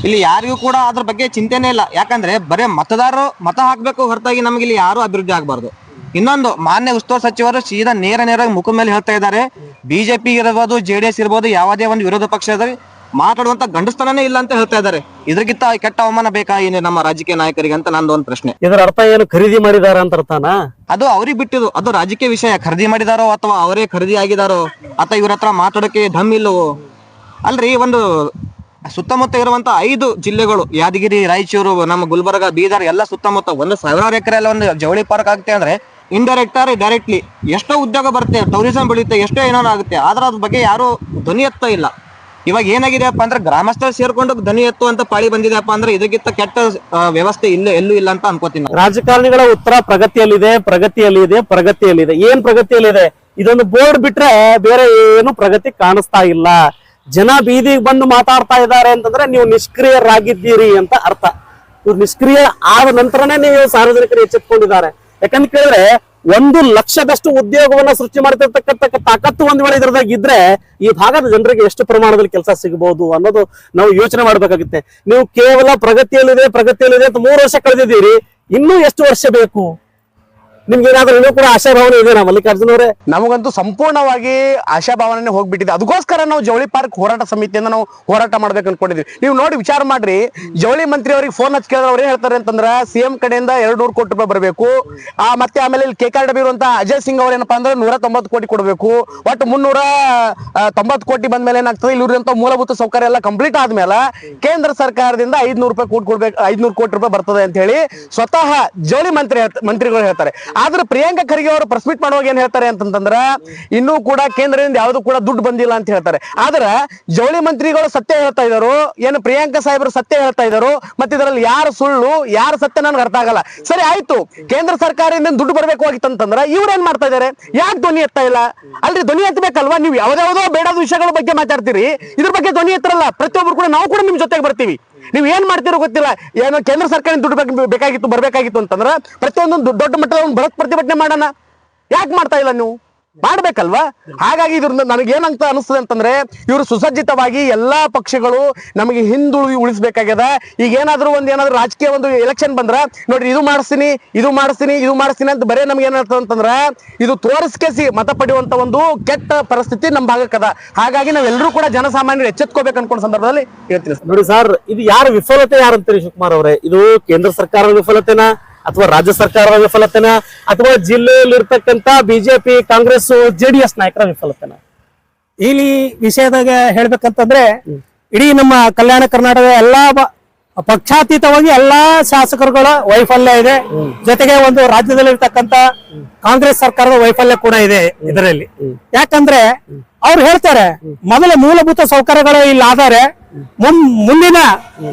ಇಲ್ಲಿ ಯಾರಿಗೂ ಕೂಡ ಅದ್ರ ಬಗ್ಗೆ ಚಿಂತೆನೇ ಇಲ್ಲ. ಯಾಕಂದ್ರೆ ಬರೇ ಮತದಾರರು ಮತ ಹಾಕ್ಬೇಕು ಹೊರತಾಗಿ ನಮ್ಗೆ ಇಲ್ಲಿ ಯಾರು ಅಭಿವೃದ್ಧಿ ಆಗ್ಬಾರ್ದು. ಇನ್ನೊಂದು, ಮಾನ್ಯ ಉಸ್ತುವಾರಿ ಸಚಿವರು ಸೀದಾ ನೇರವಾಗಿ ಮುಖದ ಮೇಲೆ ಹೇಳ್ತಾ ಇದ್ದಾರೆ, ಬಿಜೆಪಿ ಇರ್ಬೋದು, JDS ಇರ್ಬೋದು, ಯಾವುದೇ ಒಂದು ವಿರೋಧ ಪಕ್ಷದಲ್ಲಿ ಮಾತಾಡುವಂತ ಗಂಡಸ್ತನೇ ಇಲ್ಲ ಅಂತ ಹೇಳ್ತಾ ಇದ್ದಾರೆ. ಇದ್ರಗಿಂತ ಕೆಟ್ಟ ಅವಮಾನ ಬೇಕಾ ಏನು ನಮ್ಮ ರಾಜಕೀಯ ನಾಯಕರಿಗೆ ಅಂತ ನಂದು ಒಂದು ಪ್ರಶ್ನೆ. ಇದರ ಅರ್ಥ ಏನು? ಖರೀದಿ ಮಾಡಿದಾರ ಅಂತ ಅರ್ಥನಾ? ಅದು ಅವ್ರಿಗೆ ಬಿಟ್ಟಿದ್ದು, ಅದು ರಾಜಕೀಯ ವಿಷಯ. ಖರೀದಿ ಮಾಡಿದಾರೋ ಅಥವಾ ಅವರೇ ಖರೀದಿ ಆಗಿದಾರೋ ಅಥವಾ ಇವ್ರ ಹತ್ರ ಮಾತಾಡೋಕೆ ದಮ್ ಇಲ್ಲವೋ ಅಲ್ರಿ. ಒಂದು ಸುತ್ತಮುತ್ತ ಇರುವಂತ 5 ಜಿಲ್ಲೆಗಳು, ಯಾದಗಿರಿ, ರಾಯಚೂರು, ನಮ್ಮ ಗುಲ್ಬರ್ಗ, ಬೀದರ್ ಎಲ್ಲ ಸುತ್ತಮುತ್ತ 1,000 ಎಕರೆ ಎಲ್ಲ ಒಂದು ಜವಳಿ ಪಾರ್ಕ್ ಆಗುತ್ತೆ ಅಂದ್ರೆ ಇಂಡೈರೆಕ್ಟ್ ಆರ್ ಡೈರೆಕ್ಟ್ಲಿ ಎಷ್ಟೋ ಉದ್ಯೋಗ ಬರುತ್ತೆ, ಟೂರಿಸಂ ಬೆಳೆಯುತ್ತೆ, ಎಷ್ಟೋ ಏನೋ ಆಗುತ್ತೆ. ಆದ್ರೆ ಅದ್ರ ಬಗ್ಗೆ ಯಾರು ಧ್ವನಿ ಎತ್ತಾ ಇಲ್ಲ. ಇವಾಗ ಏನಾಗಿದೆಯಪ್ಪ ಅಂದ್ರೆ ಗ್ರಾಮಸ್ಥರು ಸೇರ್ಕೊಂಡು ಧ್ವನಿ ಎತ್ತುವಂತ ಪಾಳಿ ಬಂದಿದೆಯಪ್ಪ ಅಂದ್ರೆ ಇದಕ್ಕಿಂತ ಕೆಟ್ಟ ವ್ಯವಸ್ಥೆ ಎಲ್ಲೂ ಇಲ್ಲ ಅಂತ ಅನ್ಕೋತೀನಿ. ರಾಜಕಾರಣಿಗಳ ಉತ್ತರ ಪ್ರಗತಿಯಲ್ಲಿದೆ. ಏನ್ ಪ್ರಗತಿಯಲ್ಲಿದೆ? ಇದೊಂದು ಬೋರ್ಡ್ ಬಿಟ್ರೆ ಬೇರೆ ಏನು ಪ್ರಗತಿ ಕಾಣಿಸ್ತಾ ಇಲ್ಲ. ಜನ ಬೀದಿಗೆ ಬಂದು ಮಾತಾಡ್ತಾ ಇದ್ದಾರೆ ಅಂತಂದ್ರೆ ನೀವು ನಿಷ್ಕ್ರಿಯರಾಗಿದ್ದೀರಿ ಅಂತ ಅರ್ಥ. ಇವ್ರು ನಿಷ್ಕ್ರಿಯ ಆದ ನಂತರನೇ ನೀವು ಸಾರ್ವಜನಿಕರು ಎಚ್ಚೆತ್ಕೊಂಡಿದ್ದಾರೆ. ಯಾಕಂತ ಕೇಳಿದ್ರೆ 1 ಲಕ್ಷದಷ್ಟು ಉದ್ಯೋಗವನ್ನ ಸೃಷ್ಟಿ ಮಾಡ್ತಿರ್ತಕ್ಕಂಥ ತಾಕತ್ತು ಒಂದ್ ವೇಳೆ ಇದ್ರದಾಗ ಇದ್ರೆ ಈ ಭಾಗದ ಜನರಿಗೆ ಎಷ್ಟು ಪ್ರಮಾಣದಲ್ಲಿ ಕೆಲಸ ಸಿಗಬಹುದು ಅನ್ನೋದು ನಾವು ಯೋಚನೆ ಮಾಡ್ಬೇಕಾಗುತ್ತೆ. ನೀವು ಕೇವಲ ಪ್ರಗತಿಯಲ್ಲಿದೆ ಅಂತ 3 ವರ್ಷ ಕಳೆದಿದ್ದೀರಿ, ಇನ್ನೂ ಎಷ್ಟು ವರ್ಷ ಬೇಕು? ನಿಮ್ಗೆ ಏನಾದ್ರೂ ಇನ್ನೂ ಕೂಡ ಆಶಾಭಾವನೆ ಇದೆನಾ ಮಲ್ಲಿಕಾರ್ಜುನ್ ಅವರೇ? ನಮಗಂತೂ ಸಂಪೂರ್ಣವಾಗಿ ಆಶಾಭಾವನೆ ಹೋಗ್ಬಿಟ್ಟಿದೆ. ಅದಕ್ಕೋಸ್ಕರ ನಾವು ಜವಳಿ ಪಾರ್ಕ್ ಹೋರಾಟ ಸಮಿತಿಯಿಂದ ನಾವು ಹೋರಾಟ ಮಾಡ್ಬೇಕು ಅನ್ಕೊಂಡಿದ್ವಿ. ನೀವು ನೋಡಿ ವಿಚಾರ ಮಾಡ್ರಿ, ಜವಳಿ ಮಂತ್ರಿ ಅವರಿಗೆ ಫೋನ್ ಹಚ್ಚಿ ಕೇಳಿದ್ರೆ ಅವ್ರು ಏನ್ ಹೇಳ್ತಾರೆ ಅಂತಂದ್ರ ಸಿಎಂ ಕಡೆಯಿಂದ 200 ಕೋಟಿ ರೂಪಾಯಿ ಬರಬೇಕು, ಮತ್ತೆ ಆಮೇಲೆ ಇಲ್ಲಿ KKR ಇರುವಂತ ಅಜಯ್ ಸಿಂಗ್ ಅವ್ರ ಏನಪ್ಪಾ ಅಂದ್ರೆ 190 ಕೋಟಿ ಕೊಡಬೇಕು, ಒಟ್ಟು 390 ಕೋಟಿ ಬಂದ್ಮೇಲೆ ಏನಾಗ್ತದೆ, ಇಲ್ಲಿರುವಂತ ಮೂಲಭೂತ ಸೌಕರ್ಯ ಎಲ್ಲ ಕಂಪ್ಲೀಟ್ ಆದ್ಮೇಲೆ ಕೇಂದ್ರ ಸರ್ಕಾರದಿಂದ 500 ಕೋಟಿ ರೂಪಾಯಿ ಬರ್ತದೆ ಅಂತ ಹೇಳಿ ಸ್ವತಃ ಜವಳಿ ಮಂತ್ರಿಗಳು ಹೇಳ್ತಾರೆ. ಆದ್ರೆ ಪ್ರಿಯಾಂಕಾ ಖರ್ಗೆ ಅವರು ಪ್ರೆಸ್ ಮೀಟ್ ಮಾಡುವಾಗ ಏನ್ ಹೇಳ್ತಾರೆ ಅಂತಂದ್ರ ಇನ್ನೂ ಕೂಡ ಕೇಂದ್ರದಿಂದ ಯಾವ್ದು ಕೂಡ ದುಡ್ಡು ಬಂದಿಲ್ಲ ಅಂತ ಹೇಳ್ತಾರೆ. ಆದ್ರೆ ಜವಳಿ ಮಂತ್ರಿಗಳು ಸತ್ಯ ಹೇಳ್ತಾ ಇದಾರೋ ಏನು ಪ್ರಿಯಾಂಕಾ ಸಾಹೇಬರು ಸತ್ಯ ಹೇಳ್ತಾ ಇದಾರೋ, ಮತ್ತೆ ಇದರಲ್ಲಿ ಯಾರು ಸುಳ್ಳು ಯಾರು ಸತ್ಯ ನನ್ಗೆ ಅರ್ಥ ಆಗಲ್ಲ. ಸರಿ ಆಯ್ತು, ಕೇಂದ್ರ ಸರ್ಕಾರದಿಂದ ದುಡ್ಡು ಬರ್ಬೇಕಾಗಿತ್ತಂತಂದ್ರ ಇವ್ರು ಏನ್ ಮಾಡ್ತಾ ಇದಾರೆ, ಯಾಕೆ ಧ್ವನಿ ಎತ್ತಾ ಇಲ್ಲ? ಅಲ್ರಿ ಧ್ವನಿ ಎತ್ತಬೇಕಲ್ವಾ? ನೀವು ಯಾವ್ದಾವ್ದೋ ಬೇಡಾದ ವಿಷಯಗಳ ಬಗ್ಗೆ ಮಾತಾಡ್ತೀರಿ, ಇದ್ರ ಬಗ್ಗೆ ಧ್ವನಿ ಎತ್ತರಲ್ಲ. ಪ್ರತಿಯೊಬ್ರು ಕೂಡ ನಾವು ಕೂಡ ನಿಮ್ ಜೊತೆಗೆ ಬರ್ತೀವಿ. ನೀವ್ ಏನ್ ಮಾಡ್ತಿರೋ ಗೊತ್ತಿಲ್ಲ. ಏನೋ ಕೇಂದ್ರ ಸರ್ಕಾರ ದುಡ್ಡು ಬರ್ಬೇಕಾಗಿತ್ತು ಅಂತಂದ್ರ ಪ್ರತಿಯೊಂದು ದೊಡ್ಡ ಮಟ್ಟದ ಒಂದು ಬೃಹತ್ ಪ್ರತಿಭಟನೆ ಮಾಡೋಣ. ಯಾಕೆ ಮಾಡ್ತಾ ಇಲ್ಲ ನೀವು? ಮಾಡ್ಬೇಕಲ್ವಾ? ಹಾಗಾಗಿ ಇದ್ರಿಂದ ನನಗೆ ಏನಂತ ಅನಿಸ್ತದೆ ಅಂತಂದ್ರೆ ಇವರು ಸುಸಜ್ಜಿತವಾಗಿ ಎಲ್ಲಾ ಪಕ್ಷಗಳು ನಮಗೆ ಉಳಿಸ್ಬೇಕಾಗ್ಯದ. ಈಗ ಏನಾದ್ರು ರಾಜಕೀಯ ಒಂದು ಎಲೆಕ್ಷನ್ ಬಂದ್ರ ನೋಡ್ರಿ ಇದು ಮಾಡಿಸ್ತೀನಿ ಅಂತ ಬರೇ ನಮ್ಗೆ ಏನಾಗ್ತದೆ ಅಂತಂದ್ರ ಇದು ತೋರಿಸ್ಕೇಸಿ ಮತ ಪಡೆಯುವಂತ ಒಂದು ಕೆಟ್ಟ ಪರಿಸ್ಥಿತಿ ನಮ್ಮ ಭಾಗಕ್ಕದ. ಹಾಗಾಗಿ ನಾವೆಲ್ಲರೂ ಕೂಡ ಜನಸಾಮಾನ್ಯರು ಎಚ್ಚೆತ್ಕೋಬೇಕು ಅನ್ಕೊಂಡ ಸಂದರ್ಭದಲ್ಲಿ ಹೇಳ್ತೀನಿ. ನೋಡಿ ಸರ್, ಇದು ಯಾರ ವಿಫಲತೆ ಯಾರಂತೀರಿ ಶಿವಕುಮಾರ್ ಅವರೇ? ಇದು ಕೇಂದ್ರ ಸರ್ಕಾರದ ವಿಫಲತೆನಾ ಅಥವಾ ರಾಜ್ಯ ಸರ್ಕಾರದ ವಿಫಲತೆನಾ ಅಥವಾ ಜಿಲ್ಲೆಯಲ್ಲಿ ಇರ್ತಕ್ಕಂತ ಬಿಜೆಪಿ ಕಾಂಗ್ರೆಸ್ JDS ನಾಯಕರ ವಿಫಲತೆನಾ? ಇಲ್ಲಿ ವಿಷಯದಾಗ ಹೇಳ್ಬೇಕಂತಂದ್ರೆ ಇಡೀ ನಮ್ಮ ಕಲ್ಯಾಣ ಕರ್ನಾಟಕದ ಎಲ್ಲಾ ಪಕ್ಷಾತೀತವಾಗಿ ಎಲ್ಲಾ ಶಾಸಕರುಗಳ ವೈಫಲ್ಯ ಇದೆ. ಜೊತೆಗೆ ಒಂದು ರಾಜ್ಯದಲ್ಲಿ ಇರ್ತಕ್ಕಂತ ಕಾಂಗ್ರೆಸ್ ಸರ್ಕಾರದ ವೈಫಲ್ಯ ಕೂಡ ಇದೆ ಇದರಲ್ಲಿ. ಯಾಕಂದ್ರೆ ಅವ್ರು ಹೇಳ್ತಾರೆ ಮೊದಲ ಮೂಲಭೂತ ಸೌಕರ್ಯಗಳು ಇಲ್ಲಿ ಆಧಾರೆ ಮುಂದಿನ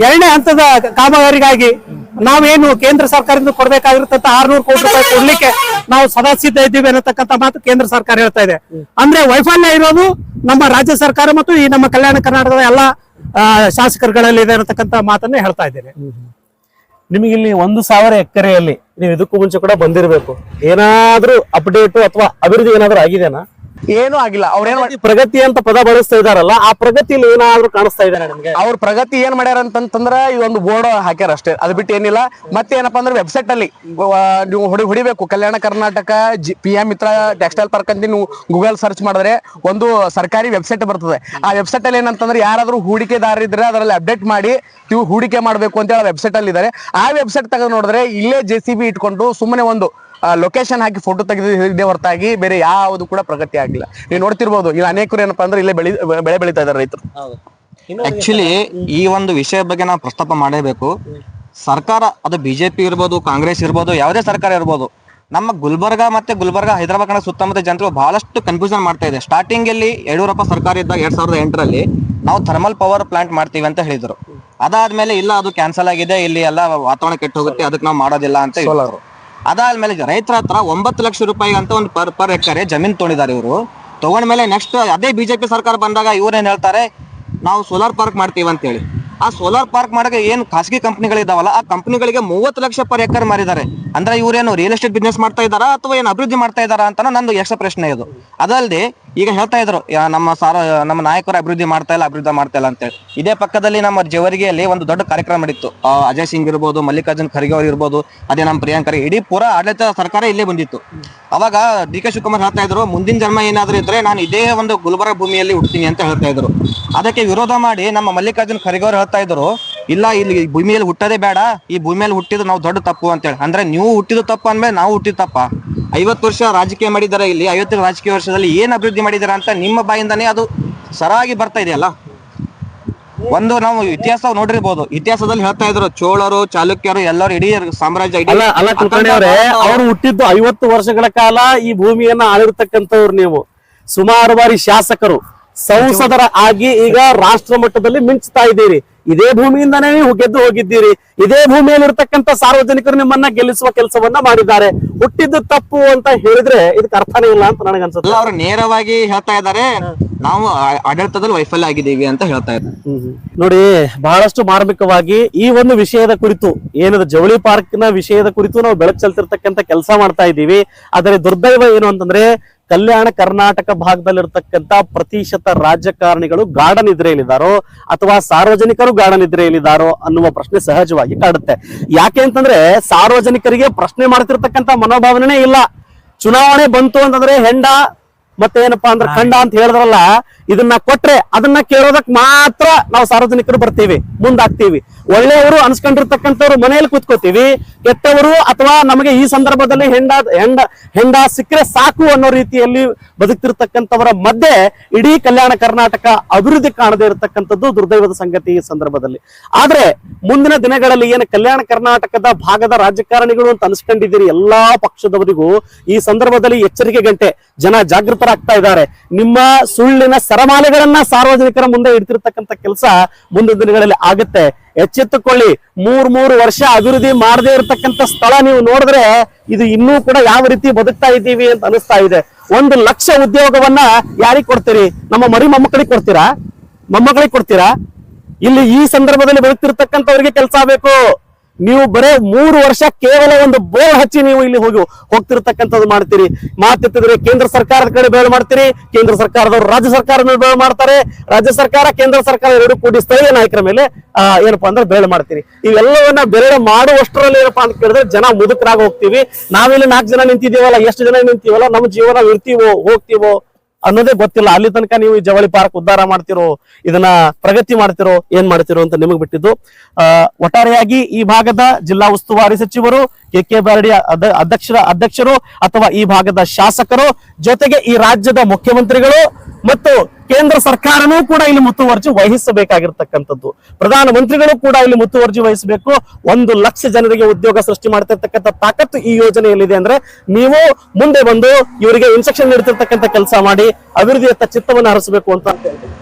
2ನೇ ಹಂತದ ಕಾಮಗಾರಿಗಾಗಿ ನಾವೇನು ಕೇಂದ್ರ ಸರ್ಕಾರದಿಂದ ಕೊಡ್ಬೇಕಾಗಿರ್ತಂತ 600 ಕೋಟಿ ರೂಪಾಯಿ ಕೊಡ್ಲಿಕ್ಕೆ ನಾವು ಸದಾ ಸಿದ್ಧ ಇದ್ದೀವಿ ಅನ್ನತಕ್ಕಂಥ ಮಾತು ಕೇಂದ್ರ ಸರ್ಕಾರ ಹೇಳ್ತಾ ಇದೆ. ಅಂದ್ರೆ ವೈಫಲ್ಯ ಇರೋದು ನಮ್ಮ ರಾಜ್ಯ ಸರ್ಕಾರ ಮತ್ತು ಈ ನಮ್ಮ ಕಲ್ಯಾಣ ಕರ್ನಾಟಕದ ಎಲ್ಲಾ ಶಾಸಕರುಗಳಲ್ಲಿ ಇದೆ ಅನ್ನತಕ್ಕಂಥ ಮಾತನ್ನೇ ಹೇಳ್ತಾ ಇದ್ದೇನೆ. ನಿಮಗೆ ಇಲ್ಲಿ 1,000 ಎಕರೆಯಲ್ಲಿ ನೀವು ಇದಕ್ಕೂ ಮುಂಚೆ ಕೂಡ ಬಂದಿರಬೇಕು, ಏನಾದ್ರೂ ಅಪ್ಡೇಟ್ ಅಥವಾ ಅಭಿವೃದ್ಧಿ ಏನಾದ್ರೂ ಆಗಿದೆನಾ? ಏನೂ ಆಗಿಲ್ಲ. ಅವ್ರೇನ್ ಪ್ರಗತಿ ಅಂತ ಪದ ಬಳಸ್ತಾ ಇದಾರಲ್ಲ, ಆ ಪ್ರಗತಿಯಲ್ಲಿ ಏನಾದ್ರೂ ಕಾಣಿಸ್ತಾ ಇದೆ ನಿಮ್ಗೆ? ಅವ್ರ ಪ್ರಗತಿ ಏನ್ ಮಾಡ್ಯಾರ ಅಂತಂದ್ರ ಇದೊಂದು ಬೋರ್ಡ್ ಹಾಕ್ಯಾರ ಅಷ್ಟೇ, ಅದು ಬಿಟ್ಟು ಏನಿಲ್ಲ. ಮತ್ತೆ ಏನಪ್ಪಾ ಅಂದ್ರೆ ವೆಬ್ಸೈಟ್ ಅಲ್ಲಿ ನೀವು ಹೊಡಿಬೇಕು ಕಲ್ಯಾಣ ಕರ್ನಾಟಕ PM ಮಿತ್ರ ಟೆಕ್ಸ್ಟೈಲ್ ಪಾರ್ಕ್ ಅಂತ ನೀವು ಗೂಗಲ್ ಸರ್ಚ್ ಮಾಡಿದ್ರೆ ಒಂದು ಸರ್ಕಾರಿ ವೆಬ್ಸೈಟ್ ಬರ್ತದೆ. ಆ ವೆಬ್ಸೈಟ್ ಅಲ್ಲಿ ಏನಂತಂದ್ರೆ ಯಾರಾದ್ರೂ ಹೂಡಿಕೆದಾರ ಇದ್ರೆ ಅದರಲ್ಲಿ ಅಪ್ಡೇಟ್ ಮಾಡಿ ನೀವು ಹೂಡಿಕೆ ಮಾಡ್ಬೇಕು ಅಂತ ಹೇಳಿ ವೆಬ್ಸೈಟ್ ಅಲ್ಲಿ ಇದಾರೆ. ಆ ವೆಬ್ಸೈಟ್ ತೆಗೆದು ನೋಡಿದ್ರೆ ಇಲ್ಲೇ JCB ಇಟ್ಕೊಂಡು ಸುಮ್ಮನೆ ಒಂದು ಲೊಕೇಶನ್ ಹಾಕಿ ಫೋಟೋ ತೆಗೆದಿದೆ ಹೊರತಾಗಿ ಬೇರೆ ಯಾವುದು ಕೂಡ ಪ್ರಗತಿ ಆಗಿಲ್ಲ. ನೀವು ನೋಡ್ತಿರ್ಬೋದು, ಇಲ್ಲಿ ಅನೇಕರು ಏನಪ್ಪಾ ಅಂದ್ರೆ ಇಲ್ಲೇ ಬೆಳೆ ಬೆಳೀತಾ ಇದಾರೆ ರೈತರು. ಆಕ್ಚುಲಿ ಈ ಒಂದು ವಿಷಯ ಬಗ್ಗೆ ನಾವು ಪ್ರಸ್ತಾಪ ಮಾಡಲೇಬೇಕು. ಸರ್ಕಾರ ಅದು BJP ಇರ್ಬೋದು, ಕಾಂಗ್ರೆಸ್ ಇರ್ಬೋದು, ಯಾವುದೇ ಸರ್ಕಾರ ಇರ್ಬೋದು, ನಮ್ಮ ಗುಲ್ಬರ್ಗ ಹೈದರಾಬಾದ್ ಕಡೆ ಸುತ್ತಮುತ್ತ ಜನರು ಬಹಳಷ್ಟು ಕನ್ಫ್ಯೂಷನ್ ಮಾಡ್ತಾ ಇದೆ. ಸ್ಟಾರ್ಟಿಂಗ್ ಅಲ್ಲಿ ಯಡಿಯೂರಪ್ಪ ಸರ್ಕಾರ ಇದ್ದಾಗ 2008ರಲ್ಲಿ ನಾವು ಥರ್ಮಲ್ ಪವರ್ ಪ್ಲಾಂಟ್ ಮಾಡ್ತೀವಿ ಅಂತ ಹೇಳಿದ್ರು. ಅದಾದ್ಮೇಲೆ ಇಲ್ಲ ಅದು ಕ್ಯಾನ್ಸಲ್ ಆಗಿದೆ, ಇಲ್ಲಿ ಎಲ್ಲ ವಾತಾವರಣ ಕೆಟ್ಟು ಹೋಗುತ್ತೆ, ಅದಕ್ಕೆ ನಾವು ಮಾಡೋದಿಲ್ಲ ಅಂತ ಹೇಳಿದ್ರು. ಅದಾದ್ಮೇಲೆ ರೈತರ ಹತ್ರ 9 ಲಕ್ಷ ರೂಪಾಯಿ ಅಂತ ಒಂದು ಪರ್ ಎಕರೆ ಜಮೀನ್ ತೊಗೊಂಡಿದ್ದಾರೆ. ಇವರು ತಗೊಂಡ್ಮೇಲೆ ನೆಕ್ಸ್ಟ್ ಅದೇ BJP ಸರ್ಕಾರ ಬಂದಾಗ ಇವ್ರೇನ್ ಹೇಳ್ತಾರೆ, ನಾವು ಸೋಲಾರ್ ಪಾರ್ಕ್ ಮಾಡ್ತೀವಿ ಅಂತ ಹೇಳಿ. ಆ ಸೋಲಾರ್ ಪಾರ್ಕ್ ಮಾಡಕ್ಕೆ ಏನು ಖಾಸಗಿ ಕಂಪನಿಗಳಿದಾವಲ್ಲ, ಆ ಕಂಪನಿಗಳಿಗೆ 30 ಲಕ್ಷ ಪರ್ ಎಕರ್ ಮಾರಿದ್ದಾರೆ. ಅಂದ್ರೆ ಇವ್ರೇನು ರಿಯಲ್ ಎಸ್ಟೇಟ್ ಬಿಸ್ನೆಸ್ ಮಾಡ್ತಾ ಇದಾರಾ ಅಥವಾ ಏನು ಅಭಿವೃದ್ಧಿ ಮಾಡ್ತಾ ಇದಾರಾ ಅಂತ ನಂದು ಯಕ್ಷ ಪ್ರಶ್ನೆ ಇದು. ಅದಲ್ಲದೆ ಈಗ ಹೇಳ್ತಾ ಇದ್ರು ನಮ್ಮ ನಾಯಕರು ಅಭಿವೃದ್ಧಿ ಮಾಡ್ತಾ ಇಲ್ಲ ಅಂತೇಳಿ. ಇದೇ ಪಕ್ಕದಲ್ಲಿ ನಮ್ಮ ಜೇವರಿಗೆಯಲ್ಲಿ ಒಂದು ದೊಡ್ಡ ಕಾರ್ಯಕ್ರಮ ನಡೀತು. ಅಜಯ್ ಸಿಂಗ್ ಇರ್ಬೋದು, ಮಲ್ಲಿಕಾರ್ಜುನ್ ಖರ್ಗೆ ಅವರು ಇರ್ಬೋದು, ಅದೇ ನಮ್ಮ ಪ್ರಿಯಾಂಕ ಖರ್ಗೆ, ಇಡೀ ಪೂರಾ ಆಡಳಿತ ಸರ್ಕಾರ ಇಲ್ಲೇ ಬಂದಿತ್ತು. ಅವಾಗ DK ಶಿವಕುಮಾರ್ ಹೇಳ್ತಾ ಇದ್ರು, ಮುಂದಿನ ಜನ್ಮ ಏನಾದ್ರು ಇದ್ರೆ ನಾನು ಇದೇ ಒಂದು ಗುಲ್ಬರ್ಗ ಭೂಮಿಯಲ್ಲಿ ಹುಡ್ತೀನಿ ಅಂತ ಹೇಳ್ತಾ ಇದ್ರು. ಅದಕ್ಕೆ ವಿರೋಧ ಮಾಡಿ ನಮ್ಮ ಮಲ್ಲಿಕಾರ್ಜುನ್ ಖರ್ಗೆ ಅವರು ಹೇಳ್ತಾ ಇದ್ರು, ಇಲ್ಲ ಇಲ್ಲಿ ಭೂಮಿಯಲ್ಲಿ ಹುಟ್ಟೋದೇ ಬೇಡ, ಈ ಭೂಮಿಯಲ್ಲಿ ಹುಟ್ಟಿದ್ರು ನಾವು ದೊಡ್ಡ ತಪ್ಪು ಅಂತೇಳಿ. ಅಂದ್ರೆ ನೀವು ಹುಟ್ಟಿದ ತಪ್ಪು ಅಂದ್ಮೇಲೆ ನಾವು ಹುಟ್ಟಿದ ತಪ್ಪ? 50 ವರ್ಷ ರಾಜಕೀಯ ಮಾಡಿದ್ದಾರೆ, ಇಲ್ಲಿ 50 ರಾಜಕೀಯ ವರ್ಷದಲ್ಲಿ ಏನ್ ಅಭಿವೃದ್ಧಿ ಮಾಡಿದಾರೆ ಅಂತ ನಿಮ್ಮ ಬಾಯಿಂದಾನೇ ಅದು ಸರಾಗಿ ಬರ್ತಾ ಇದೆಯಲ್ಲ. ಒಂದು ನಾವು ಇತಿಹಾಸ ನೋಡಿರ್ಬೋದು, ಇತಿಹಾಸದಲ್ಲಿ ಹೇಳ್ತಾ ಇದ್ರು ಚೋಳರು, ಚಾಲುಕ್ಯರು ಎಲ್ಲರೂ ಇಡೀ ಸಾಮ್ರಾಜ್ಯ ಅವರು ಹುಟ್ಟಿದ್ದು 50 ವರ್ಷಗಳ ಕಾಲ ಈ ಭೂಮಿಯನ್ನ ಆಳಿರ್ತಕ್ಕಂಥವ್ರು. ನೀವು ಸುಮಾರು ಬಾರಿ ಶಾಸಕರು, ಸಂಸದರ ಆಗಿ ಈಗ ರಾಷ್ಟ್ರ ಮಟ್ಟದಲ್ಲಿ ಮಿಂಚ್ತಾ ಇದ್ದೀರಿ. ಇದೇ ಭೂಮಿಯಿಂದಾನೇ ನೀವು ಗೆದ್ದು ಹೋಗಿದ್ದೀರಿ. ಇದೇ ಭೂಮಿಯಲ್ಲಿ ಇರ್ತಕ್ಕಂಥ ಸಾರ್ವಜನಿಕರು ನಿಮ್ಮನ್ನ ಗೆಲ್ಲಿಸುವ ಕೆಲಸವನ್ನ ಮಾಡಿದ್ದಾರೆ. ಹುಟ್ಟಿದ್ದು ತಪ್ಪು ಅಂತ ಹೇಳಿದ್ರೆ ಇದಕ್ಕೆ ಅರ್ಥನೇ ಇಲ್ಲ ಅಂತ ನನಗನ್ಸುತ್ತೆ. ಅವರು ನೇರವಾಗಿ ಹೇಳ್ತಾ ಇದ್ದಾರೆ, ನಾವು ಆಡಳಿತದಲ್ಲಿ ವೈಫಲ್ಯ ಆಗಿದ್ದೀವಿ ಅಂತ ಹೇಳ್ತಾ ಇದ್ದಾರೆ. ನೋಡಿ, ಬಹಳಷ್ಟು ಮಾರ್ಮಿಕವಾಗಿ ಈ ಒಂದು ವಿಷಯದ ಕುರಿತು ಏನದು ಜವಳಿ ಪಾರ್ಕ್ ನ ವಿಷಯದ ಕುರಿತು ನಾವು ಬೆಳಕು ಚೆಲ್ತಿರ್ತಕ್ಕಂಥ ಕೆಲಸ ಮಾಡ್ತಾ ಇದ್ದೀವಿ. ಆದರೆ ದುರ್ದೈವ ಏನು ಅಂತಂದ್ರೆ ಕಲ್ಯಾಣ ಕರ್ನಾಟಕ ಭಾಗದಲ್ಲಿರ್ತಕ್ಕಂಥ ಪ್ರತಿಶತ ರಾಜಕಾರಣಿಗಳು ಗಾಢ ನಿದ್ರೆಯಲ್ಲಿದ್ದಾರೋ ಅಥವಾ ಸಾರ್ವಜನಿಕರು ಗಾಢ ನಿದ್ರೆಯಲ್ಲಿದ್ದಾರೋ ಅನ್ನುವ ಪ್ರಶ್ನೆ ಸಹಜವಾಗಿ ಕಾಡುತ್ತೆ. ಯಾಕೆ ಅಂತಂದ್ರೆ ಸಾರ್ವಜನಿಕರಿಗೆ ಪ್ರಶ್ನೆ ಮಾಡ್ತಿರ್ತಕ್ಕಂಥ ಮನೋಭಾವನೆ ಇಲ್ಲ. ಚುನಾವಣೆ ಬಂತು ಅಂತಂದ್ರೆ ಹೆಂಡ ಮತ್ತೆ ಏನಪ್ಪಾ ಅಂದ್ರೆ ಖಂಡ ಅಂತ ಹೇಳಿದ್ರಲ್ಲ, ಇದನ್ನ ಕೊಟ್ರೆ ಅದನ್ನ ಕೇಳೋದಕ್ ಮಾತ್ರ ನಾವು ಸಾರ್ವಜನಿಕರು ಬರ್ತೀವಿ, ಮುಂದಾಗ್ತೀವಿ. ಒಳ್ಳೆಯವರು ಅನ್ಸ್ಕೊಂಡಿರ್ತಕ್ಕಂಥವ್ರು ಮನೆಯಲ್ಲಿ ಕೂತ್ಕೋತೀವಿ, ಕೆಟ್ಟವರು ಅಥವಾ ನಮಗೆ ಈ ಸಂದರ್ಭದಲ್ಲಿ ಹೆಂಡ ಸಿಕ್ಕರೆ ಸಾಕು ಅನ್ನೋ ರೀತಿಯಲ್ಲಿ ಬದುಕ್ತಿರ್ತಕ್ಕಂಥವರ ಮಧ್ಯೆ ಇಡೀ ಕಲ್ಯಾಣ ಕರ್ನಾಟಕ ಅಭಿವೃದ್ಧಿ ಕಾಣದೇ ಇರತಕ್ಕಂಥದ್ದು ದುರ್ದೈವದ ಸಂಗತಿ ಈ ಸಂದರ್ಭದಲ್ಲಿ. ಆದ್ರೆ ಮುಂದಿನ ದಿನಗಳಲ್ಲಿ ಏನು ಕಲ್ಯಾಣ ಕರ್ನಾಟಕದ ಭಾಗದ ರಾಜಕಾರಣಿಗಳು ಅಂತ ಅನ್ಸ್ಕೊಂಡಿದ್ದೀರಿ ಎಲ್ಲಾ ಪಕ್ಷದವರಿಗೂ ಈ ಸಂದರ್ಭದಲ್ಲಿ ಎಚ್ಚರಿಕೆ ಗಂಟೆ. ಜನ ಜಾಗೃತರಾಗ್ತಾ ಇದ್ದಾರೆ. ನಿಮ್ಮ ಸುಳ್ಳಿನ ಸರಮಾಲೆಗಳನ್ನ ಸಾರ್ವಜನಿಕರ ಮುಂದೆ ಇಡ್ತಿರ್ತಕ್ಕಂಥ ಕೆಲಸ ಮುಂದಿನ ದಿನಗಳಲ್ಲಿ ಆಗುತ್ತೆ. ಎಚ್ಚೆತ್ತುಕೊಳ್ಳಿ. ಮೂರು ವರ್ಷ ಅಭಿವೃದ್ಧಿ ಮಾಡದೇ ಇರತಕ್ಕಂಥ ಸ್ಥಳ ನೀವು ನೋಡಿದ್ರೆ ಇದು ಇನ್ನೂ ಕೂಡ ಯಾವ ರೀತಿ ಬದುಕ್ತಾ ಇದ್ದೀವಿ ಅಂತ ಅನಿಸ್ತಾ ಇದೆ. 1 ಲಕ್ಷ ಉದ್ಯೋಗವನ್ನ ಯಾರಿಗೆ ಕೊಡ್ತೀರಿ? ನಮ್ಮ ಮರಿ ಮೊಮ್ಮಕ್ಕಳಿಗೆ ಕೊಡ್ತೀರಾ? ಮೊಮ್ಮಕ್ಕಳಿಗೆ ಕೊಡ್ತೀರಾ? ಇಲ್ಲಿ ಈ ಸಂದರ್ಭದಲ್ಲಿ ಬದುಕ್ತಿರ್ತಕ್ಕಂಥವ್ರಿಗೆ ಕೆಲಸ ಬೇಕು. ನೀವು ಬರೇ 3 ವರ್ಷ ಕೇವಲ ಒಂದು ಬೋರ್ಡ್ ಹಚ್ಚಿ ನೀವು ಇಲ್ಲಿ ಹೋಗ್ತಿರ್ತಕ್ಕಂಥದ್ದು ಮಾಡ್ತೀರಿ. ಮಾತೆತ್ತಿದ್ರೆ ಕೇಂದ್ರ ಸರ್ಕಾರದ ಕಡೆ ಬೇಡ ಮಾಡ್ತೀರಿ, ಕೇಂದ್ರ ಸರ್ಕಾರದವರು ರಾಜ್ಯ ಸರ್ಕಾರದ ಮೇಲೆ ಬೇಡ ಮಾಡ್ತಾರೆ, ರಾಜ್ಯ ಸರ್ಕಾರ ಕೇಂದ್ರ ಸರ್ಕಾರ ಎರಡು ಕೂಡಿ ಸ್ಥಳೀಯ ನಾಯಕರ ಮೇಲೆ ಏನಪ್ಪಾ ಅಂದ್ರೆ ಬೇಡ ಮಾಡ್ತೀರಿ. ಇವೆಲ್ಲವನ್ನ ಬೆರಳು ಮಾಡುವಷ್ಟರಲ್ಲಿ ಏನಪ್ಪಾ ಅಂತ ಕೇಳಿದ್ರೆ ಜನ ಮುದುಕರಾಗಿ ಹೋಗ್ತೀವಿ. ನಾವಿಲ್ಲಿ 4 ಜನ ನಿಂತಿದ್ದೀವಲ್ಲ, ಎಷ್ಟು ಜನ ನಿಂತೀವಲ್ಲ, ನಮ್ಮ ಜೀವನ ಇರ್ತೀವೋ ಹೋಗ್ತೀವೋ ಅನ್ನೋದೇ ಗೊತ್ತಿಲ್ಲ. ಅಲ್ಲಿ ತನಕ ನೀವು ಈ ಜವಳಿ ಪಾರ್ಕ್ ಉದ್ಧಾರ ಮಾಡ್ತಿರೋ, ಇದನ್ನ ಪ್ರಗತಿ ಮಾಡ್ತಿರೋ, ಏನ್ ಮಾಡ್ತಿರೋ ಅಂತ ನಿಮಗೆ ಬಿಟ್ಟಿದ್ದು. ಒಟ್ಟಾರೆಯಾಗಿ ಈ ಭಾಗದ ಜಿಲ್ಲಾ ಉಸ್ತುವಾರಿ ಸಚಿವರು, ಕೆ ಬಾರಡಿ ಅಧ್ಯಕ್ಷರು ಅಥವಾ ಈ ಭಾಗದ ಶಾಸಕರು, ಜೊತೆಗೆ ಈ ರಾಜ್ಯದ ಮುಖ್ಯಮಂತ್ರಿಗಳು ಮತ್ತು ಕೇಂದ್ರ ಸರ್ಕಾರನೂ ಕೂಡ ಇಲ್ಲಿ ಮುತುವರ್ಜಿ ವಹಿಸಬೇಕಾಗಿರ್ತಕ್ಕಂಥದ್ದು. ಪ್ರಧಾನಮಂತ್ರಿಗಳು ಕೂಡ ಇಲ್ಲಿ ಮುತುವರ್ಜಿ ವಹಿಸಬೇಕು. 1 ಲಕ್ಷ ಜನರಿಗೆ ಉದ್ಯೋಗ ಸೃಷ್ಟಿ ಮಾಡ್ತಿರ್ತಕ್ಕಂಥ ತಾಕತ್ತು ಈ ಯೋಜನೆಯಲ್ಲಿದೆ. ಅಂದ್ರೆ ನೀವು ಮುಂದೆ ಬಂದು ಇವರಿಗೆ ಇನ್ಸ್ಟ್ರಕ್ಷನ್ ನೀಡ್ತಿರ್ತಕ್ಕಂಥ ಕೆಲಸ ಮಾಡಿ ಅಭಿವೃದ್ಧಿಯತ್ತ ಚಿತ್ತವನ್ನು ಹರಿಸಬೇಕು ಅಂತ ಹೇಳ್ತೀನಿ.